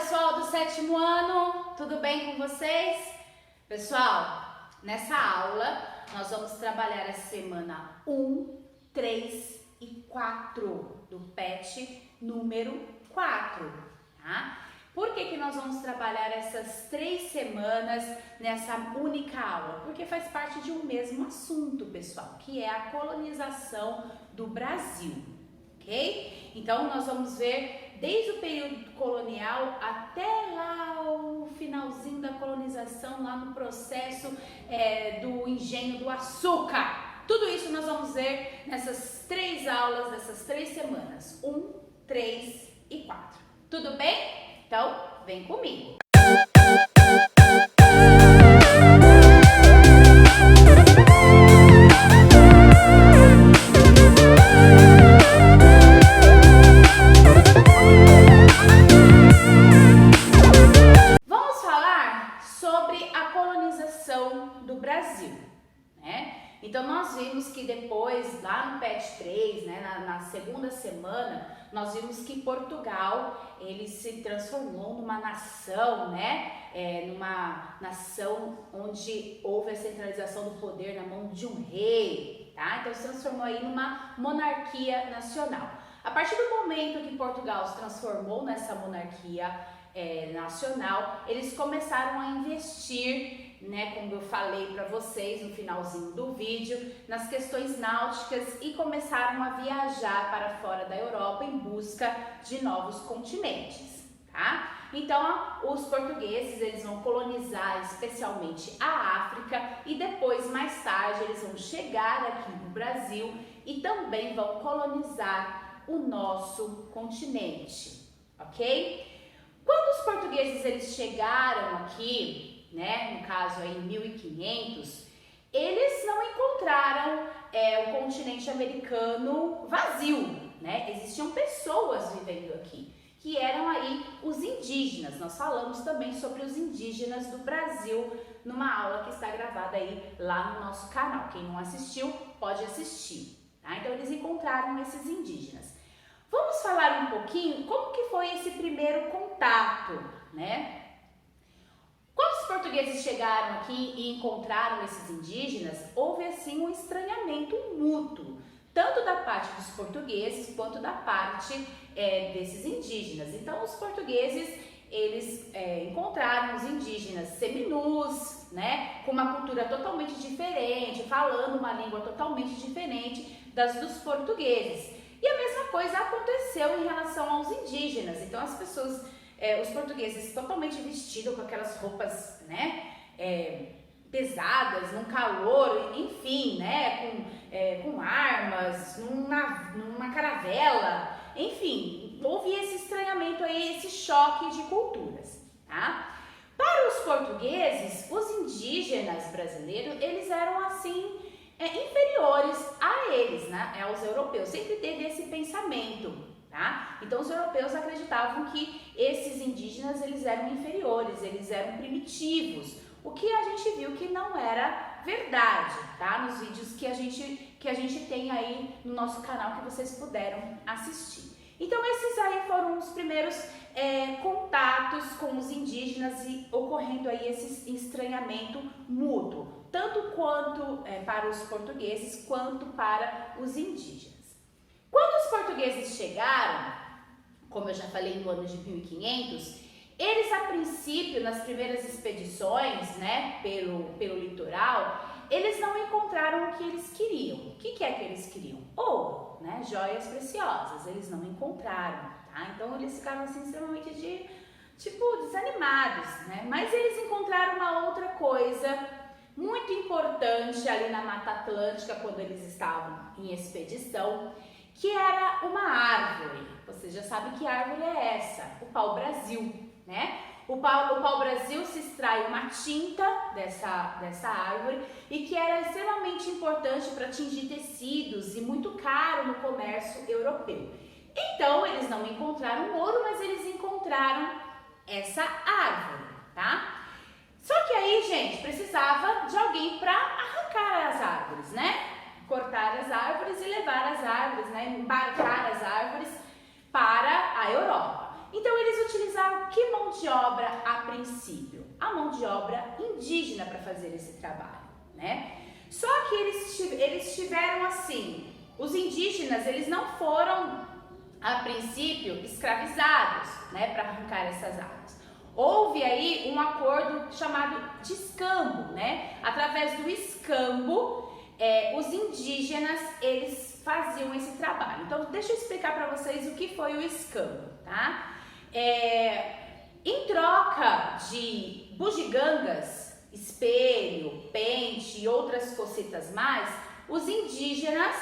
pessoal do 7º ano, tudo bem com vocês? Pessoal, nessa aula nós vamos trabalhar a semana 1, 3 e 4 do PET número 4, tá? Por que nós vamos trabalhar essas 3 semanas nessa única aula? Porque faz parte de um mesmo assunto, pessoal, que é a colonização do Brasil, ok? Então nós vamos ver desde o período colonial até lá o finalzinho da colonização, lá no processo do engenho do açúcar. Tudo isso nós vamos ver nessas 3 aulas, dessas 3 semanas, 1, 3 e 4. Tudo bem? Então, vem comigo! Vamos falar sobre a colonização do Brasil, né? Então, nós vimos que depois, lá no PET 3, né, na segunda semana, nós vimos que Portugal, ele se transformou numa nação, né? Numa nação onde houve a centralização do poder na mão de um rei, tá? Então, se transformou aí numa monarquia nacional. A partir do momento que Portugal se transformou nessa monarquia nacional, eles começaram a investir, né, como eu falei para vocês no finalzinho do vídeo, nas questões náuticas e começaram a viajar para fora da Europa em busca de novos continentes, tá? Então, os portugueses, eles vão colonizar especialmente a África e depois, mais tarde, eles vão chegar aqui no Brasil e também vão colonizar o nosso continente, ok? Quando os portugueses eles chegaram aqui, né, no caso aí em 1500, eles não encontraram o continente americano vazio, né? Existiam pessoas vivendo aqui, que eram aí os indígenas. Nós falamos também sobre os indígenas do Brasil numa aula que está gravada aí lá no nosso canal. Quem não assistiu, pode assistir, tá? Então eles encontraram esses indígenas. Vamos falar um pouquinho como que foi esse primeiro contato, né? Quando os portugueses chegaram aqui e encontraram esses indígenas, houve assim um estranhamento mútuo, tanto da parte dos portugueses quanto da parte desses indígenas. Então, os portugueses, eles encontraram os indígenas seminus, né, com uma cultura totalmente diferente, falando uma língua totalmente diferente das dos portugueses. E a mesma coisa aconteceu em relação aos indígenas. Então as pessoas, os portugueses totalmente vestidos com aquelas roupas, né, pesadas, num calor, enfim, né, com armas, numa caravela, enfim, houve esse estranhamento aí, esse choque de culturas, tá? Para os portugueses, os indígenas brasileiros, eles eram assim, inferiores a eles, né, aos europeus. Sempre teve esse pensamento, tá? Então os europeus acreditavam que esses indígenas eles eram inferiores, eles eram primitivos, o que a gente viu que não era verdade, tá? Nos vídeos que a gente tem aí no nosso canal que vocês puderam assistir. Então esses aí foram os primeiros contatos com os indígenas e ocorrendo aí esse estranhamento mútuo, tanto quanto para os portugueses quanto para os indígenas. Quando os portugueses chegaram, como eu já falei no ano de 1500, eles a princípio, nas primeiras expedições, né, pelo litoral, eles não encontraram o que eles queriam. O que é que eles queriam? Ouro, né, joias preciosas, eles não encontraram, tá? Então eles ficaram assim extremamente desanimados, né? Mas eles encontraram uma outra coisa muito importante ali na Mata Atlântica quando eles estavam em expedição, que era uma árvore. Você já sabe que árvore é essa? O pau-brasil, né? O pau-brasil se extrai uma tinta dessa árvore e que era extremamente importante para tingir tecidos e muito caro no comércio europeu. Então, eles não encontraram ouro, mas eles encontraram essa árvore, tá? Só que aí, gente, precisava de alguém para arrancar as árvores, né? Cortar as árvores e levar as árvores, né? Embarcar as árvores para a Europa. Então eles utilizaram que mão de obra a princípio? A mão de obra indígena para fazer esse trabalho, né? Só que eles tiveram assim, os indígenas, eles não foram a princípio escravizados, né, para arrancar essas árvores. Houve aí um acordo chamado de escambo, né? Através do escambo, os indígenas, eles faziam esse trabalho. Então, deixa eu explicar para vocês o que foi o escambo, tá? Em troca de bugigangas, espelho, pente e outras cositas mais, os indígenas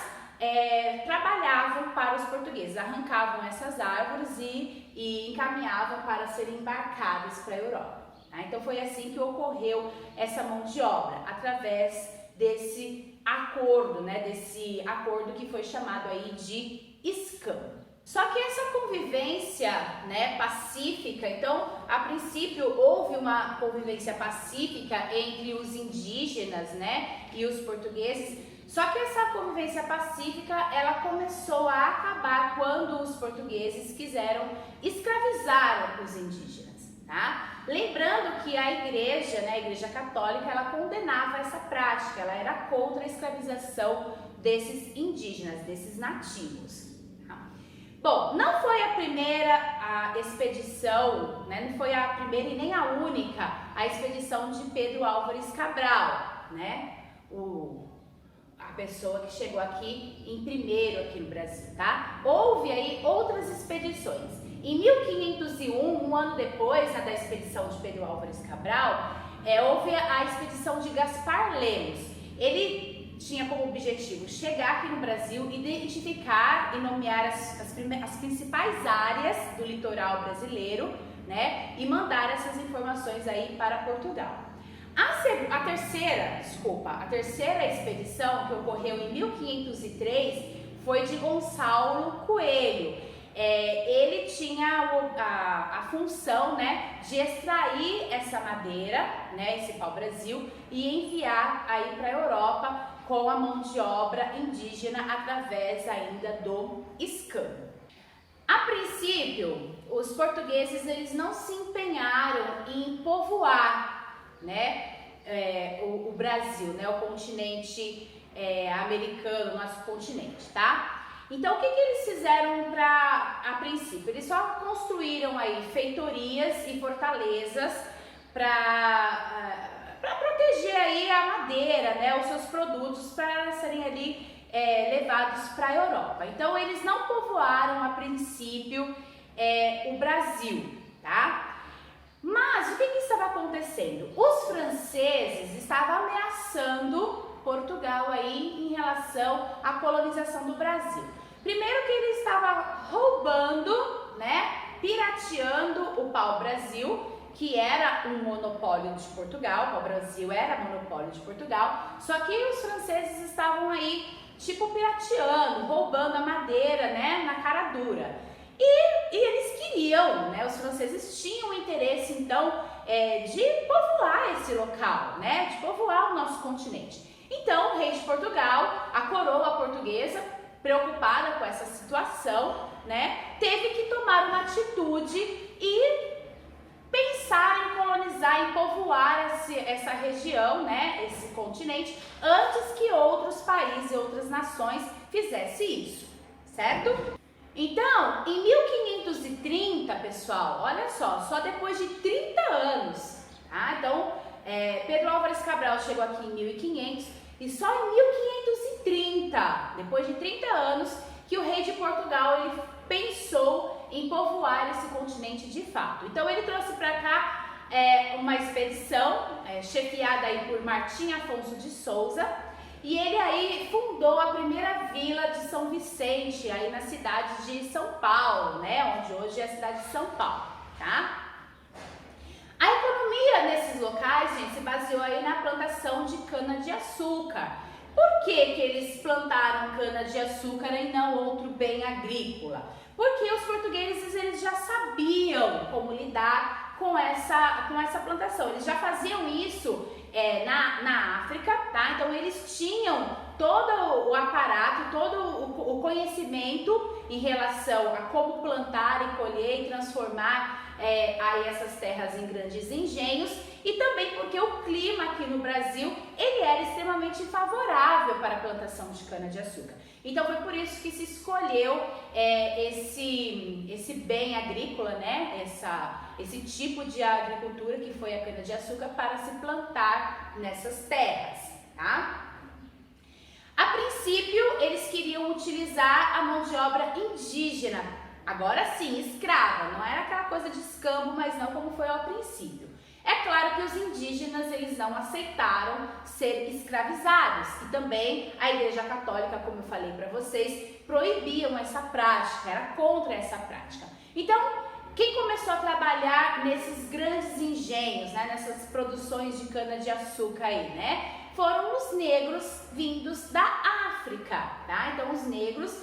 trabalhavam para os portugueses, arrancavam essas árvores e encaminhavam para serem embarcadas para a Europa. Tá? Então foi assim que ocorreu essa mão de obra, através desse acordo, né? Desse acordo que foi chamado aí de escambo. Só que essa convivência, né, pacífica, então, a princípio houve uma convivência pacífica entre os indígenas, né, e os portugueses. Só que essa convivência pacífica, ela começou a acabar quando os portugueses quiseram escravizar os indígenas, tá? Lembrando que a igreja, né, a Igreja Católica, ela condenava essa prática, ela era contra a escravização desses indígenas, desses nativos. Bom, não foi a primeira expedição, né? Não foi a primeira e nem a única a expedição de Pedro Álvares Cabral, né? A pessoa que chegou aqui em primeiro aqui no Brasil, tá? Houve aí outras expedições. Em 1501, um ano depois, né, da expedição de Pedro Álvares Cabral, houve a expedição de Gaspar Lemos. Ele tinha como objetivo chegar aqui no Brasil, identificar e nomear as principais áreas do litoral brasileiro, né, e mandar essas informações aí para Portugal. A terceira expedição, que ocorreu em 1503, foi de Gonçalo Coelho. Ele tinha a função, né, de extrair essa madeira, né, esse pau-brasil, e enviar aí para a Europa com a mão de obra indígena através ainda do escambo. A princípio, os portugueses, eles não se empenharam em povoar, né, o Brasil, né, o continente americano, nosso continente, tá? Então, o que eles fizeram a princípio? Eles só construíram aí feitorias e fortalezas para proteger aí a madeira, né, os seus produtos, para serem ali levados para a Europa. Então, eles não povoaram a princípio o Brasil, tá? Mas o que estava acontecendo? Os franceses estavam ameaçando Portugal aí em relação à colonização do Brasil. Primeiro que ele estava roubando, né, pirateando o pau-brasil, que era um monopólio de Portugal. O pau-brasil era monopólio de Portugal, só que os franceses estavam aí, tipo, pirateando, roubando a madeira, né, na cara dura. E eles queriam, né, os franceses tinham interesse, então, de povoar esse local, né, de povoar o nosso continente. Então, o rei de Portugal, a coroa portuguesa, preocupada com essa situação, né, teve que tomar uma atitude e pensar em colonizar, em povoar essa região, né, esse continente, antes que outros países e outras nações fizessem isso, certo? Então, em 1530, pessoal, olha só depois de 30 anos, tá? Então, Pedro Álvares Cabral chegou aqui em 1500 e só em 1530, depois de 30 anos, que o rei de Portugal ele pensou em povoar esse continente de fato. Então, ele trouxe para cá uma expedição chefiada aí por Martim Afonso de Souza, e ele aí fundou a primeira vila de São Vicente, aí na cidade de São Paulo, né, onde hoje é a cidade de São Paulo, tá? A economia nesses locais, gente, se baseou aí na plantação de cana-de-açúcar. Por que eles plantaram cana-de-açúcar e não outro bem agrícola? Porque os portugueses, eles já sabiam como lidar com essa plantação. Eles já faziam isso na África, tá? Então, eles tinham todo o aparato, todo o conhecimento em relação a como plantar e colher e transformar aí essas terras em grandes engenhos, e também porque o clima aqui no Brasil ele era extremamente favorável para a plantação de cana-de-açúcar. Então foi por isso que se escolheu esse bem agrícola, né? Esse tipo de agricultura que foi a cana-de-açúcar para se plantar nessas terras, tá? A princípio, eles queriam utilizar a mão de obra indígena, agora sim, escrava, não era aquela coisa de escambo, mas não como foi ao princípio. É claro que os indígenas, eles não aceitaram ser escravizados, e também a Igreja Católica, como eu falei para vocês, proibiam essa prática, era contra essa prática. Então, quem começou a trabalhar nesses grandes engenhos, né, nessas produções de cana-de-açúcar aí, né? Foram os negros vindos da África, tá? Então, os negros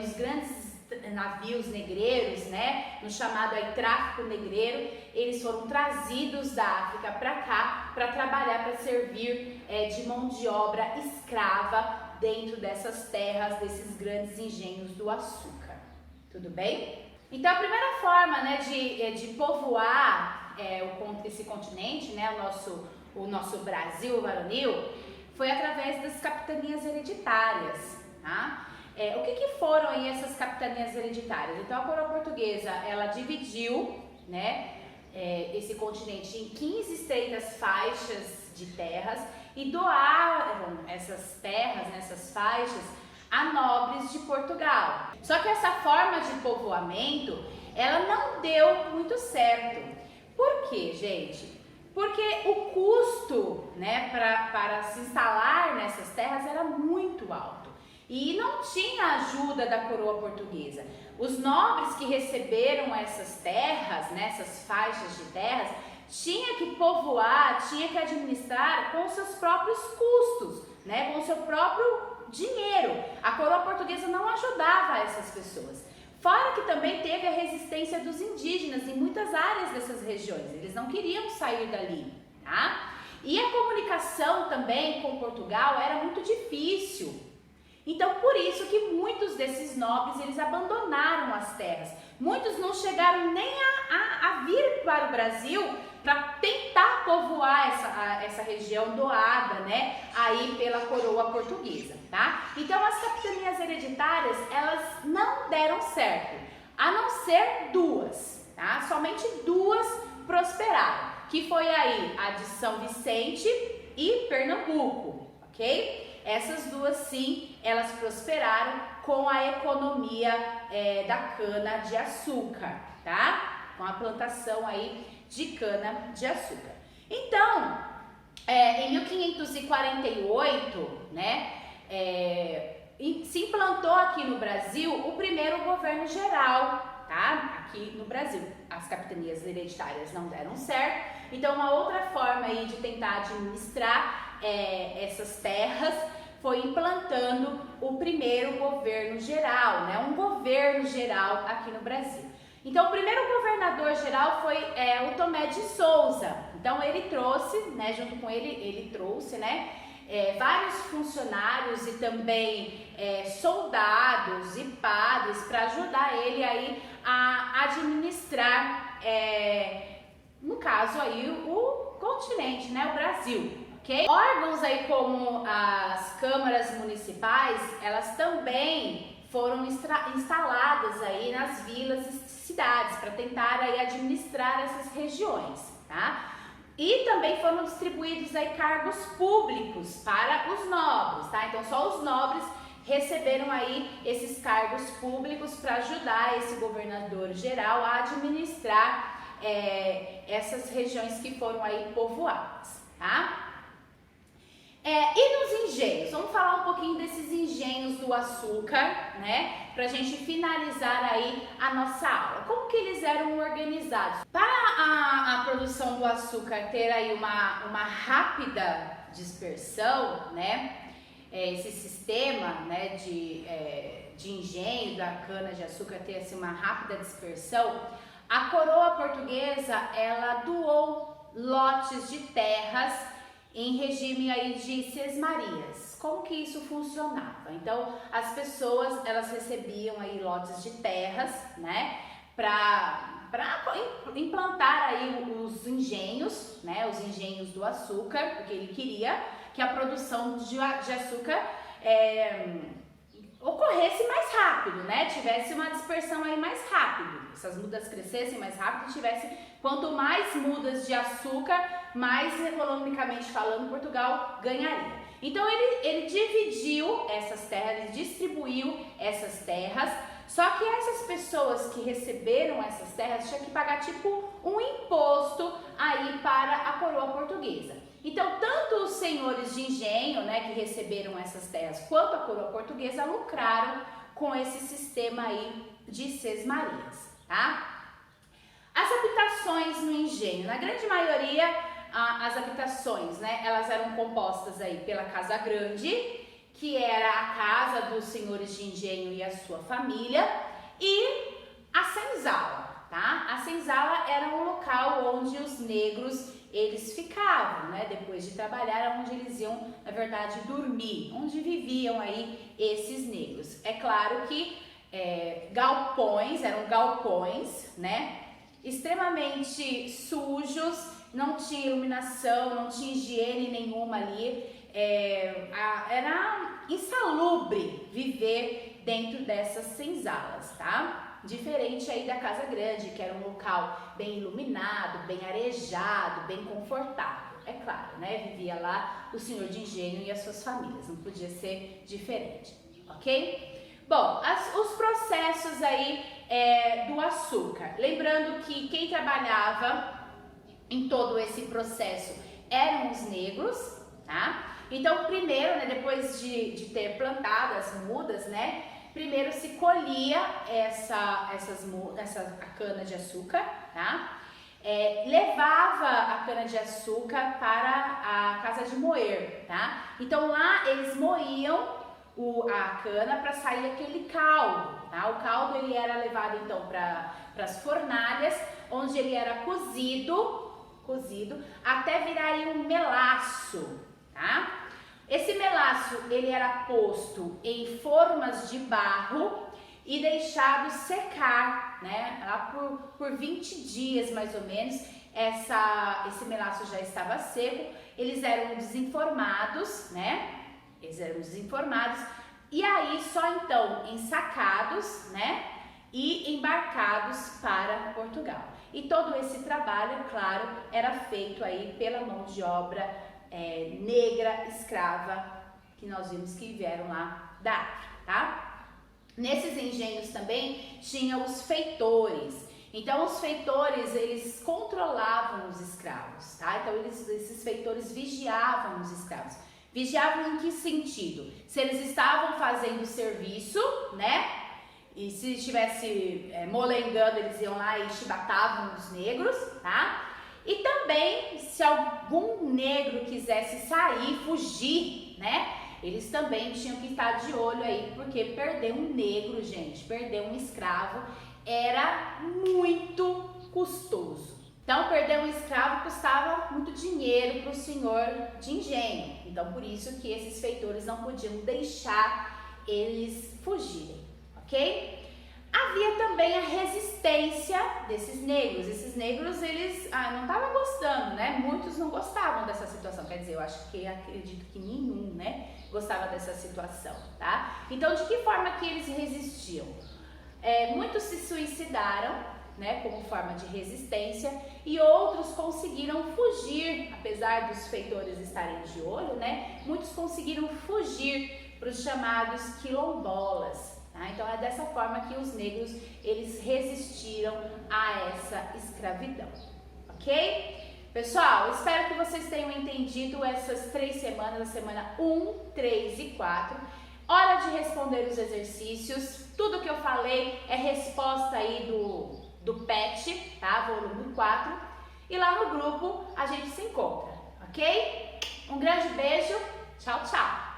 nos grandes navios negreiros, né? No chamado aí tráfico negreiro, eles foram trazidos da África para cá para trabalhar, para servir de mão de obra escrava dentro dessas terras, desses grandes engenhos do açúcar. Tudo bem? Então, a primeira forma, né, de povoar esse continente, né, o nosso Brasil varonil, foi através das capitanias hereditárias, tá? O que foram aí essas capitanias hereditárias? Então, a coroa portuguesa, ela dividiu, né, esse continente em 15 estreitas faixas de terras e doaram essas terras, essas faixas, a nobres de Portugal. Só que essa forma de povoamento, ela não deu muito certo. Por quê, gente? Porque o custo, né, para se instalar nessas terras era muito alto e não tinha ajuda da coroa portuguesa. Os nobres que receberam essas terras, né, essas faixas de terras, tinha que povoar, tinha que administrar com seus próprios custos, né, com o seu próprio dinheiro. A coroa portuguesa não ajudava essas pessoas. Fora que também teve a resistência dos indígenas em muitas áreas dessas regiões. Eles não queriam sair dali, tá? E a comunicação também com Portugal era muito difícil. Então, por isso que muitos desses nobres, eles abandonaram as terras. Muitos não chegaram nem a vir para o Brasil para tentar povoar essa região doada, né, aí pela coroa portuguesa, tá? Então, as capitanias hereditárias, elas não deram certo, a não ser duas, tá? Somente duas prosperaram, que foi aí a de São Vicente e Pernambuco, ok? Essas duas, sim, elas prosperaram com a economia da cana-de-açúcar, tá? Com a plantação aí de cana-de-açúcar. Então, em 1548, né, se implantou aqui no Brasil o primeiro governo geral, tá? Aqui no Brasil. As capitanias hereditárias não deram certo, então uma outra forma aí de tentar administrar essas terras foi implantando o primeiro governo geral, né? Um governo geral aqui no Brasil. Então, o primeiro governador geral foi o Tomé de Souza. Então, ele trouxe, né, junto com ele trouxe, né, vários funcionários e também soldados e padres para ajudar ele aí a administrar, no caso aí, o continente, né, o Brasil. Okay? Órgãos aí como as câmaras municipais, elas também foram instaladas aí nas vilas e cidades para tentar aí administrar essas regiões, tá? E também foram distribuídos aí cargos públicos para os nobres, tá? Então só os nobres receberam aí esses cargos públicos para ajudar esse governador geral a administrar essas regiões que foram aí povoadas, tá? E nos engenhos? Vamos falar um pouquinho desses engenhos do açúcar, né? Pra gente finalizar aí a nossa aula. Como que eles eram organizados? Para a produção do açúcar ter aí uma rápida dispersão, né? Esse sistema, né, de engenho da cana-de-açúcar ter assim, uma rápida dispersão, a coroa portuguesa, ela doou lotes de terras em regime aí de sesmarias. Como que isso funcionava? Então, as pessoas, elas recebiam aí lotes de terras, né, para implantar aí os engenhos, né, os engenhos do açúcar, porque ele queria que a produção de açúcar ocorresse mais rápido, né, tivesse uma dispersão aí mais rápido, essas mudas crescessem mais rápido, quanto mais mudas de açúcar, mais economicamente falando, Portugal ganharia. Então ele dividiu essas terras, ele distribuiu essas terras, só que essas pessoas que receberam essas terras tinham que pagar tipo um imposto aí para a coroa portuguesa. Então tanto os senhores de engenho, né, que receberam essas terras, quanto a coroa portuguesa lucraram com esse sistema aí de sesmarias, tá? As habitações no engenho, na grande maioria, as habitações, né, elas eram compostas aí pela casa grande, que era a casa dos senhores de engenho e a sua família, e a senzala, tá? A senzala era um local onde os negros, eles ficavam, né, depois de trabalhar, onde eles iam, na verdade, dormir, onde viviam aí esses negros. É claro que eram galpões, né, extremamente sujos, não tinha iluminação, não tinha higiene nenhuma ali, era insalubre viver dentro dessas senzalas, tá? Diferente aí da casa grande, que era um local bem iluminado, bem arejado, bem confortável. É claro, né? Vivia lá o senhor de engenho e as suas famílias, não podia ser diferente, ok? Bom, os processos aí do açúcar. Lembrando que quem trabalhava em todo esse processo eram os negros, tá? Então, primeiro, né, depois de ter plantado as mudas, né, primeiro se colhia a cana de açúcar, tá? Levava a cana de açúcar para a casa de moer, tá? Então lá eles moíam a cana para sair aquele caldo, tá? O caldo ele era levado então para as fornalhas, onde ele era cozido até virar aí um melaço, tá? Esse melaço ele era posto em formas de barro e deixado secar, né? Lá por 20 dias mais ou menos, esse melaço já estava seco, eles eram desenformados, né? E aí só então ensacados, né? E embarcados para Portugal. E todo esse trabalho, é claro, era feito aí pela mão de obra negra, escrava, que nós vimos que vieram lá da África, tá? Nesses engenhos também tinha os feitores. Então os feitores, eles controlavam os escravos, tá? Então esses feitores vigiavam os escravos. Vigiavam em que sentido? Se eles estavam fazendo serviço, né? E se estivesse molengando, eles iam lá e chibatavam os negros, tá? E também, se algum negro quisesse sair, fugir, né? Eles também tinham que estar de olho aí, porque perder um negro, gente, perder um escravo era muito custoso. Então, perder um escravo custava muito dinheiro para o senhor de engenho. Então, por isso que esses feitores não podiam deixar eles fugirem, ok? Havia também a resistência desses negros. Esses negros, eles não estavam gostando, né? Muitos não gostavam dessa situação. Quer dizer, acredito que nenhum, né, gostava dessa situação, tá? Então, de que forma que eles resistiam? Muitos se suicidaram, né, como forma de resistência, e outros conseguiram fugir, apesar dos feitores estarem de olho, né? Muitos conseguiram fugir para os chamados quilombolas. Tá? Então é dessa forma que os negros eles resistiram a essa escravidão, ok? Pessoal, espero que vocês tenham entendido essas 3 semanas, a semana 1, 3 e 4. Hora de responder os exercícios. Tudo que eu falei é resposta aí do PET, tá? Volume 4. E lá no grupo a gente se encontra, ok? Um grande beijo, tchau, tchau!